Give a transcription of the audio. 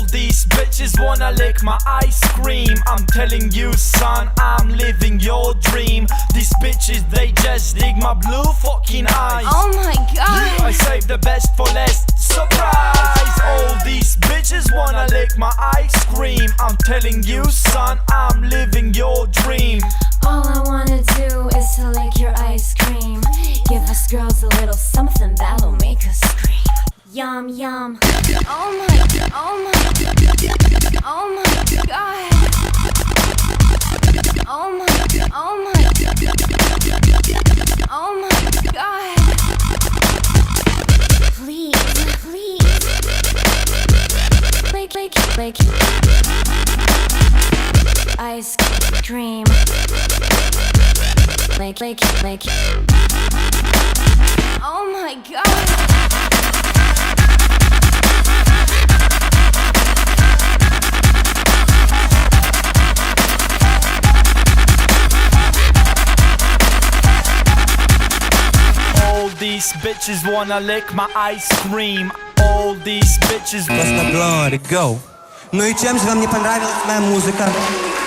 All these bitches wanna lick my ice cream. I'm telling you son, I'm living your dream. These bitches, they just dig my blue fucking eyes. Oh my god, I saved the best for last. Surprise! All these bitches wanna lick my ice cream. I'm telling you son, I'm living your dream. all I wanna do is to lick your ice cream. Give us girls a little something that'll make us scream. Yum yum. Oh my god. Oh my god. Oh my god. Oh my god. Please, please. Lick ice cream. Lick. Oh my god. All these bitches wanna lick my ice cream. All these bitches. Просто glory go. Ну и чем же вам не понравилась моя музыка?